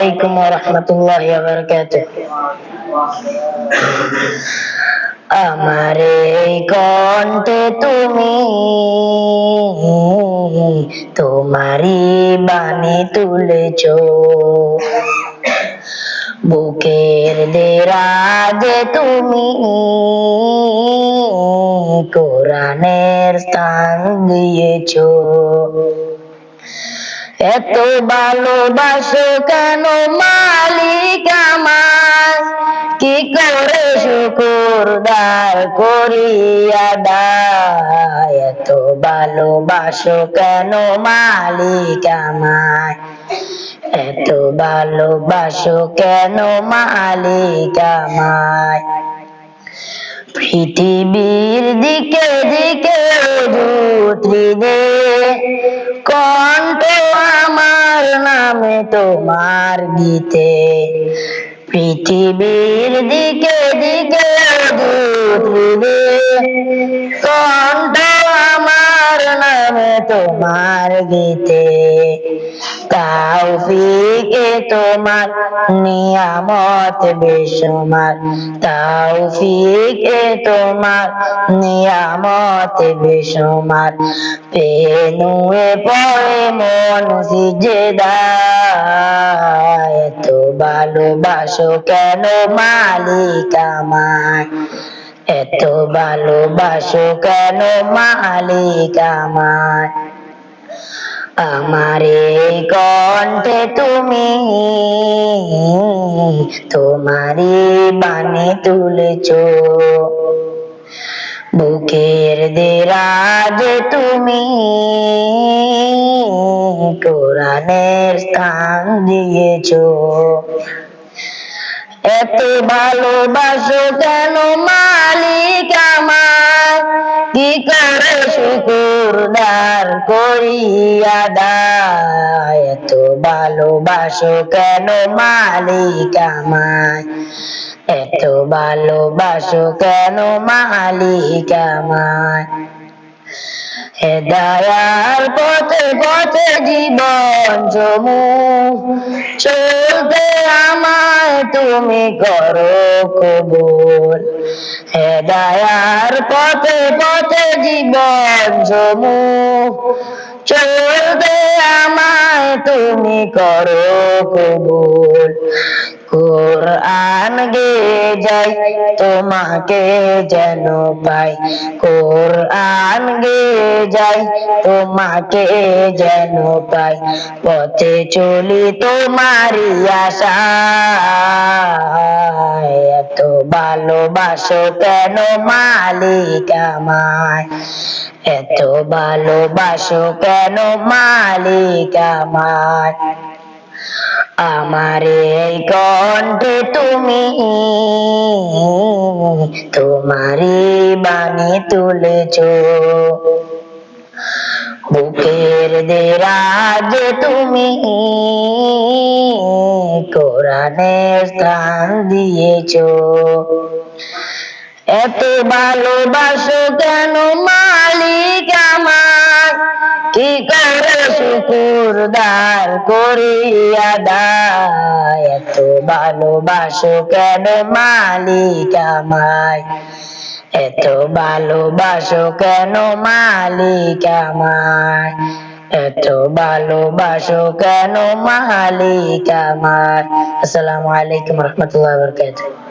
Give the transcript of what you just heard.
আলাইকুম ওয়া রাহমাতুল্লাহি ওয়া বারাকাতুহু। আমার এই কণ্ঠে তুমি তোমারই বাণী তুলেছ, বুকের দেরাজে তুমি কোরআনের স্থান দিয়েছ। এত ভালোবাসো কেন মালিক আমায়, কি করে শুকরদার করি আদায়। এত ভালোবাসো কেন মালিক আমায়, এত ভালোবাসো কেন মালিক আমায়। পৃথিবীর দিকে দিকে দে কণ্ঠ আমার নামে তোমার গীতে। পৃথিবীর দিকে দিকে দে কণ্ঠ আমার নামে তোমার গীতে। তাওফিকে তোমার নিয়ামত বেশুমার, তাওফিকে তোমার নিয়ামত বেশুমার। পেনুয়ে পড়ে মন সিজদায়, এত ভালোবাসো কেন মালিক আমায়, এত ভালোবাসো কেন মালিক আমায়। আমার এই কণ্ঠে তুমি তোমারই বাণী তুলেছ, বুকের দেরাজে তুমি কোরআনের স্থান দিয়েছ। এত ভালোবাসো কেন মালিক আমায়, কি করে শুকরদার করি আদায়। এত ভালোবাসো কেন মালিক আমায়, এত ভালোবাসো কেন মালিক আমায়। হেদায়ার পথে পথে জীবন চমু চলতে আমায় তুমি করো কবুল। হেদায়ার পথে পথে জীবন চমু চলতে আমায় তুমি করো কবুল। কোরআন গে যাই তোমাকে যেন পাই, কোরআন গে যাই তোমাকে যেন পাই। পথে চলি তোমারই আশায়, এত ভালোবাসো কেন মালিক আমায়, এত ভালোবাসো কেন মালিক আমায়। আমার এই কণ্ঠে তুমি তোমারই বাণী তুলেছ, বুকের দেরাজে তুমি কোরআনের স্থান দিয়েছ। এত ভালোবাসো কেন মালিক আমায়, কি করে শুকরদার করি আদায়। এত ভালোবাসো কেন মালিক আমায়, এত ভালোবাসো কেন মালিক আমায়, এত ভালোবাসো কেন মালিক আমায়। আসসালামু আলাইকুম ওয়া রাহমাতুল্লাহি ওয়া বারাকাতুহু।